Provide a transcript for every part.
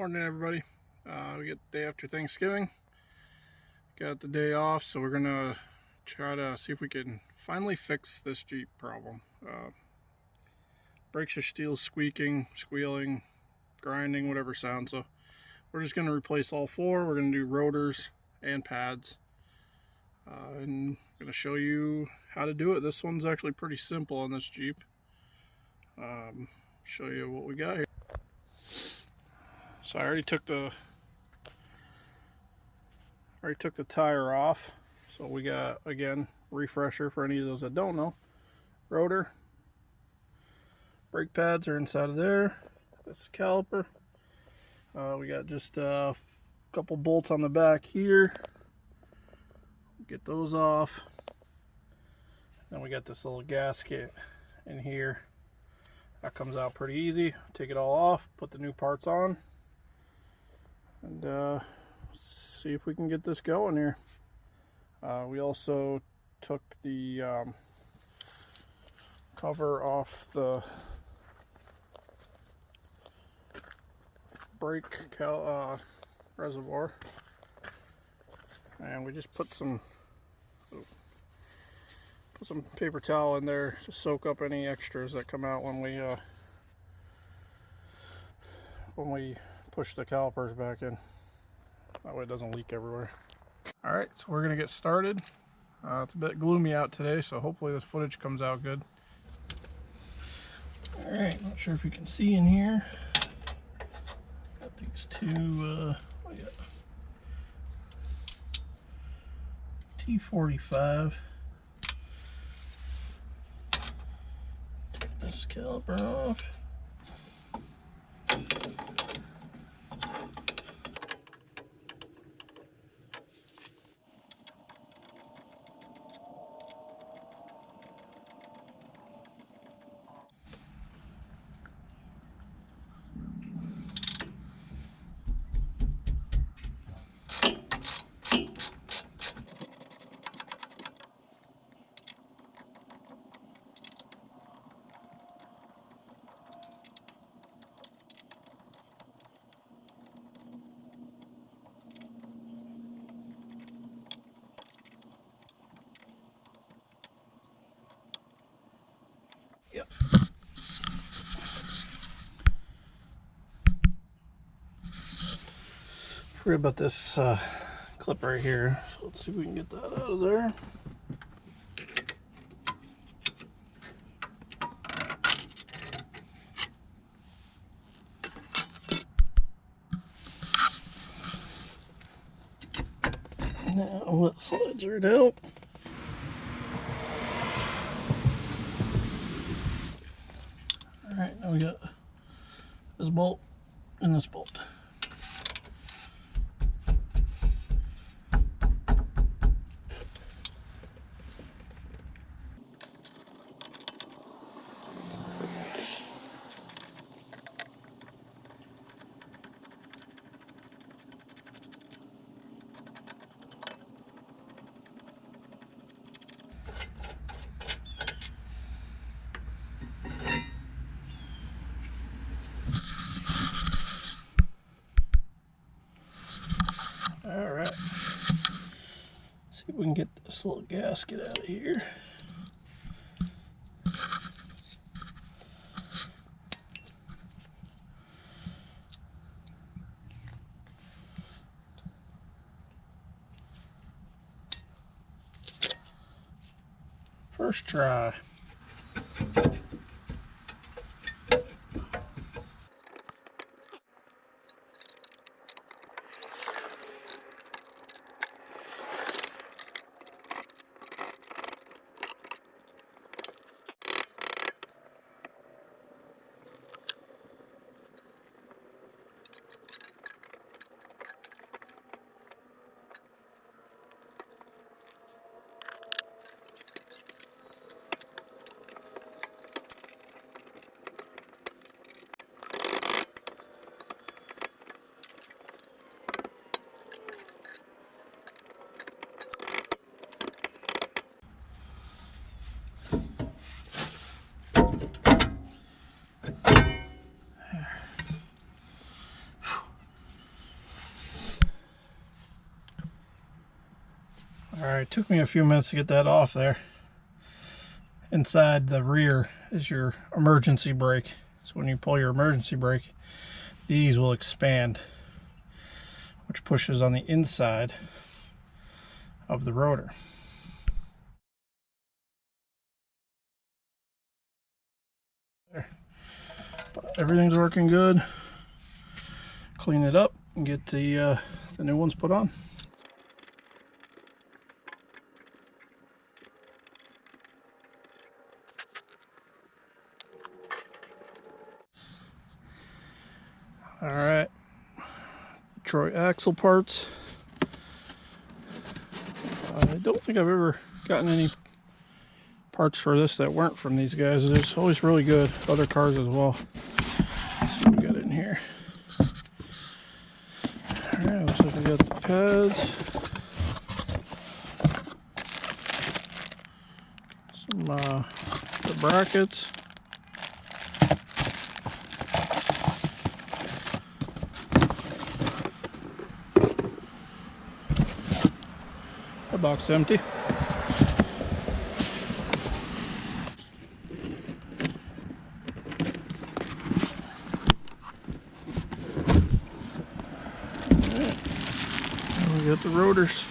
Morning, everybody. We get the day after Thanksgiving. Got the day off, so we're gonna try to see if we can finally fix this Jeep problem. Brakes are still squeaking, squealing, grinding, whatever sound. So we're just gonna replace all four. We're gonna do rotors and pads, and I'm gonna show you how to do it. This one's actually pretty simple on this Jeep. Show you what we got here. So I already took the tire off. So we got, again, refresher for any of those that don't know. Rotor, brake pads are inside of there. That's the caliper. We got just a couple bolts on the back here. Get those off. Then we got this little gasket in here. That comes out pretty easy. Take it all off, put the new parts on, and see if we can get this going here. We also took the cover off the brake reservoir, and we just put some paper towel in there to soak up any extras that come out when we push the calipers back in. That way it doesn't leak everywhere. Alright, so we're going to get started. It's a bit gloomy out today, so hopefully this footage comes out good. Alright, not sure if you can see in here. Got these two, T45. Take this caliper off. Yep. Forget about this clip right here. So let's see if we can get that out of there. Now it slides right out. Alright, now we got this bolt and this bolt. Alright, see if we can get this little gasket out of here. First try. Alright, took me a few minutes to get that off there. Inside the rear is your emergency brake. So when you pull your emergency brake, these will expand, which pushes on the inside of the rotor. There. But everything's working good. Clean it up and get the new ones put on. Alright, Detroit axle parts. I don't think I've ever gotten any parts for this that weren't from these guys. It's always really good. Other cars as well. Let's see what we got in here. Alright, looks like we got the pads. Some the brackets. The box is empty. We got the rotors.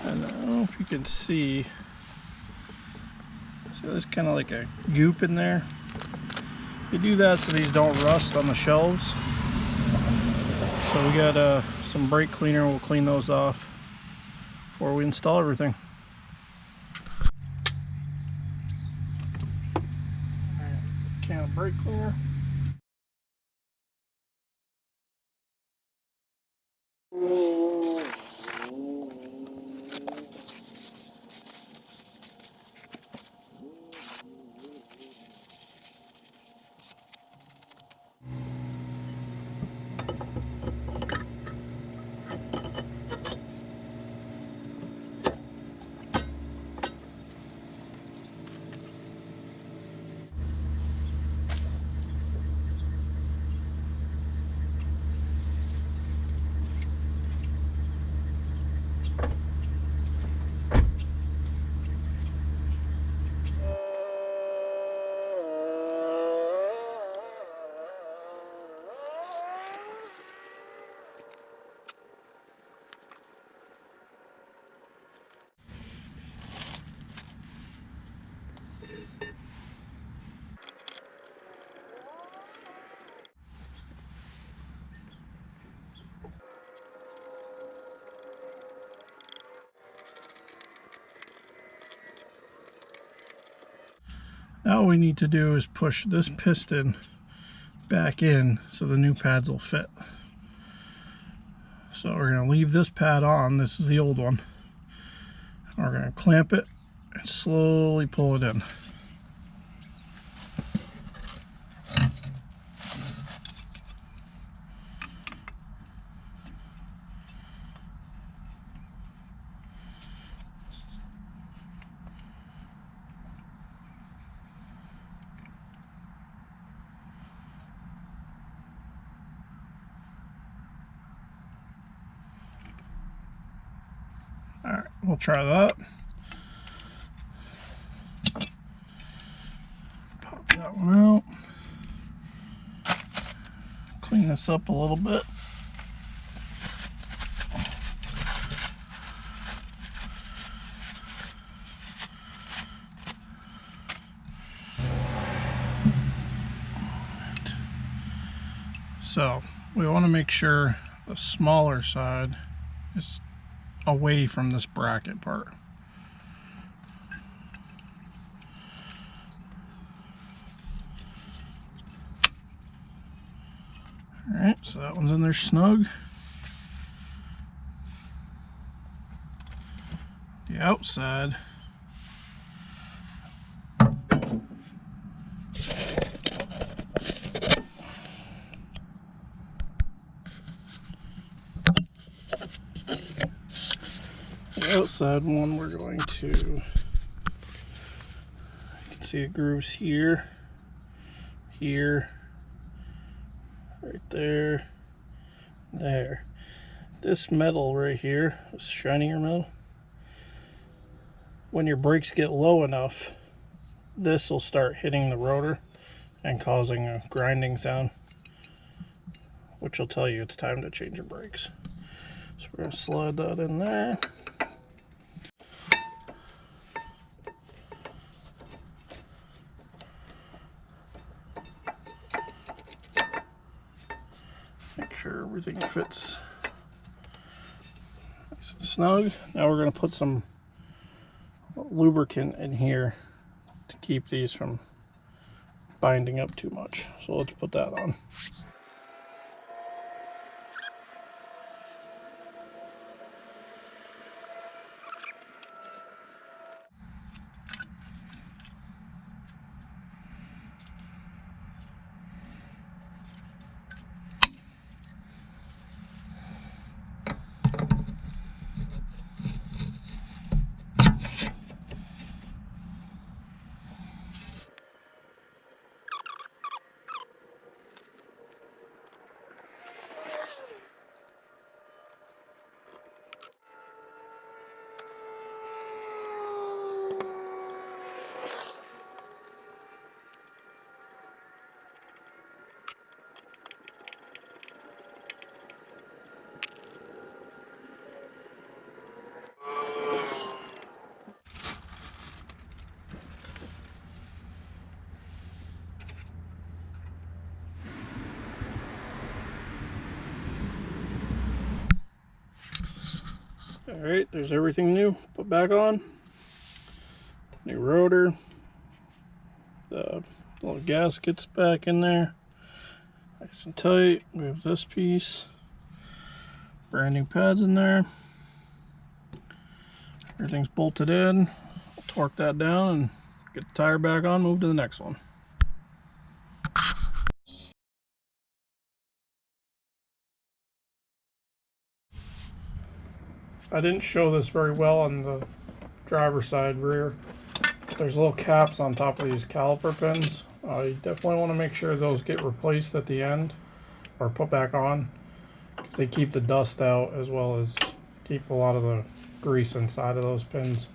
I don't know if you can see. So there's kind of like a goop in there. You do that so these don't rust on the shelves. So we got some brake cleaner. We'll clean those off before we install everything. Can of brake cleaner. Now all we need to do is push this piston back in so the new pads will fit. So we're going to leave this pad on. This is the old one. We're going to clamp it and slowly pull it in. Alright, we'll try that. Pop that one out. Clean this up a little bit. So we want to make sure the smaller side is away from this bracket part. Alright, so that one's in there snug. The outside one we're going to, you can see it grooves here, here, right there, there. This metal right here, this shinier metal, when your brakes get low enough, this will start hitting the rotor and causing a grinding sound, which will tell you it's time to change your brakes. So we're going to slide that in there. Make sure everything fits nice and snug. Now we're going to put some lubricant in here to keep these from binding up too much. So let's put that on. Alright, there's everything new. Put back on. New rotor. The little gaskets back in there. Nice and tight. Move this piece. Brand new pads in there. Everything's bolted in. I'll torque that down and get the tire back on, move to the next one. I didn't show this very well on the driver's side rear. There's little caps on top of these caliper pins. You definitely want to make sure those get replaced at the end or put back on, because they keep the dust out as well as keep a lot of the grease inside of those pins.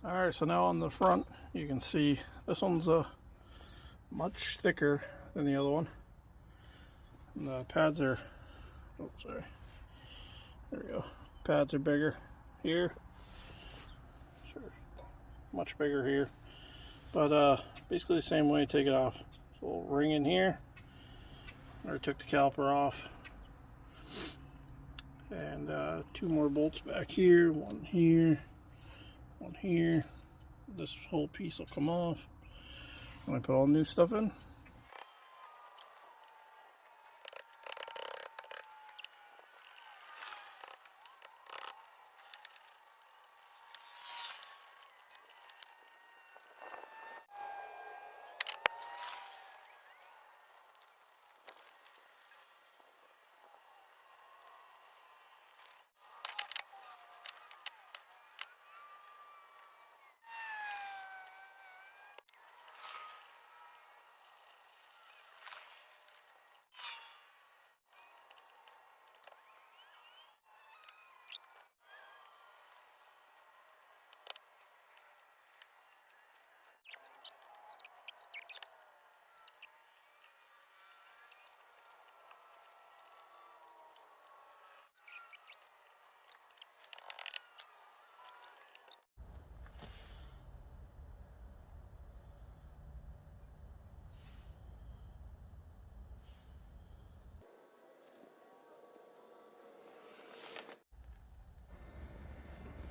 Alright, so now on the front you can see this one's much thicker than the other one. And the pads are, oh sorry, there we go. Pads are bigger here, sure, much bigger here, but basically the same way. Take it off. So we'll ring in here. I took the caliper off, and 2 more bolts back here, one here, one here. This whole piece will come off when I put all new stuff in.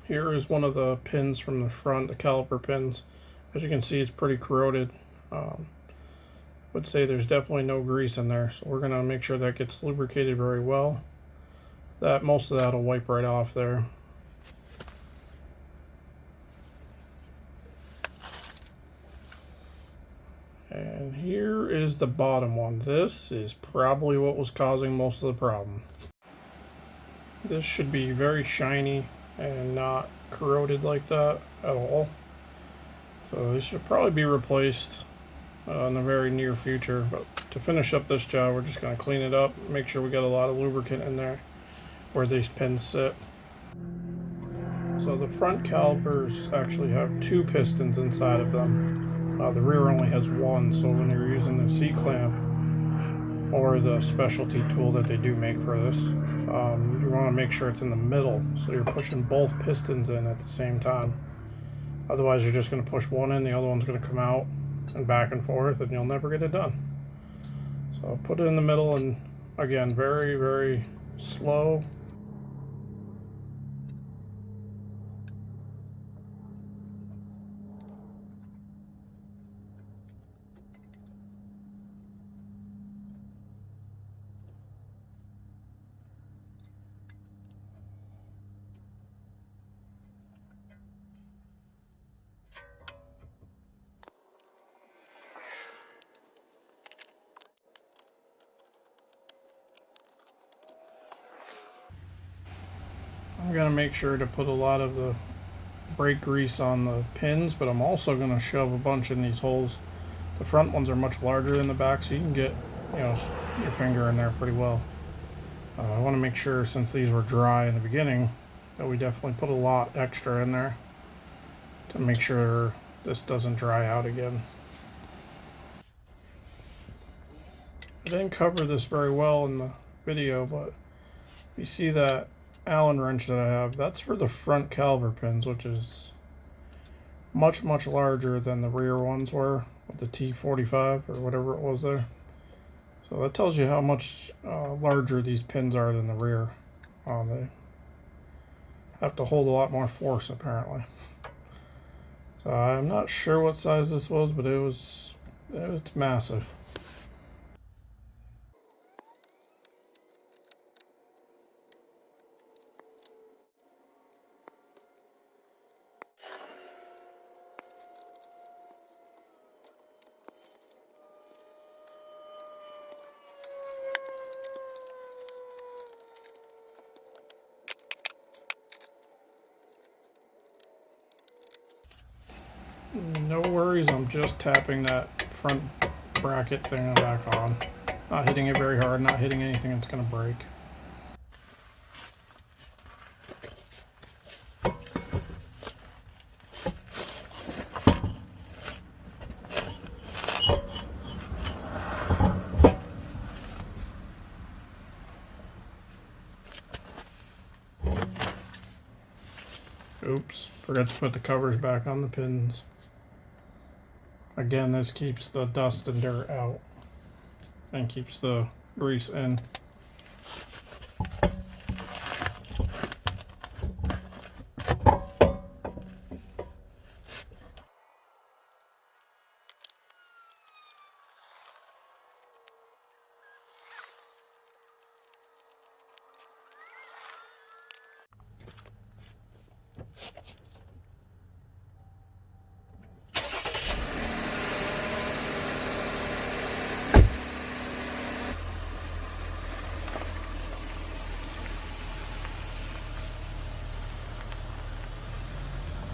Here is one of the pins from the front, the caliper pins. As you can see, it's pretty corroded. Would say there's definitely no grease in there, so we're going to make sure that gets lubricated very well. Most of that will wipe right off there. And here is the bottom one. This is probably what was causing most of the problem. This should be very shiny and not corroded like that at all. So this should probably be replaced in the very near future. But to finish up this job, we're just going to clean it up, make sure we got a lot of lubricant in there where these pins sit. So the front calipers actually have 2 pistons inside of them. The rear only has 1, so when you're using the C-clamp or the specialty tool that they do make for this, you want to make sure it's in the middle, so you're pushing both pistons in at the same time. Otherwise you're just going to push one in, the other one's going to come out and back and forth, and you'll never get it done. So put it in the middle, and again, very, very slow. I'm going to make sure to put a lot of the brake grease on the pins, but I'm also going to shove a bunch in these holes. The front ones are much larger than the back, so you can get, your finger in there pretty well. I want to make sure, since these were dry in the beginning, that we definitely put a lot extra in there to make sure this doesn't dry out again. I didn't cover this very well in the video, but you see that Allen wrench that I have, that's for the front caliper pins, which is much larger than the rear ones were with the T45 or whatever it was there. So that tells you how much larger these pins are than the rear. They have to hold a lot more force apparently. So I'm not sure what size this was, but it's massive. No worries, I'm just tapping that front bracket thing back on. Not hitting it very hard, not hitting anything that's going to break. Oops, forgot to put the covers back on the pins. Again, this keeps the dust and dirt out and keeps the grease in.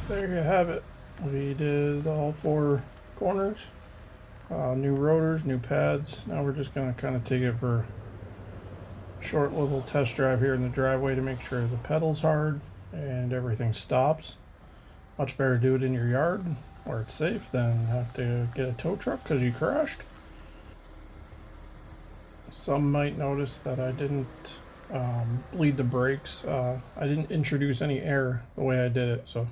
There you have it. We did all 4 corners, new rotors, new pads. Now we're just going to kind of take it for a short little test drive here in the driveway to make sure the pedal's hard and everything stops. Much better do it in your yard where it's safe than have to get a tow truck because you crashed. Some might notice that I didn't bleed the brakes. I didn't introduce any air the way I did it, so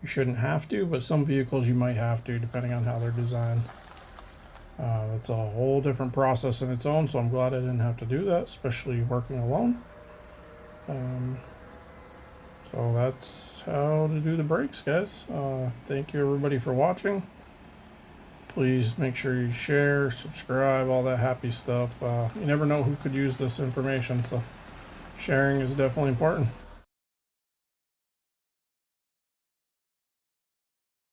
you shouldn't have to, but some vehicles you might have to depending on how they're designed. It's a whole different process in its own, so I'm glad I didn't have to do that, especially working alone. So that's how to do the brakes, guys. Thank you everybody for watching. Please make sure you share, subscribe, all that happy stuff. You never know who could use this information, so sharing is definitely important.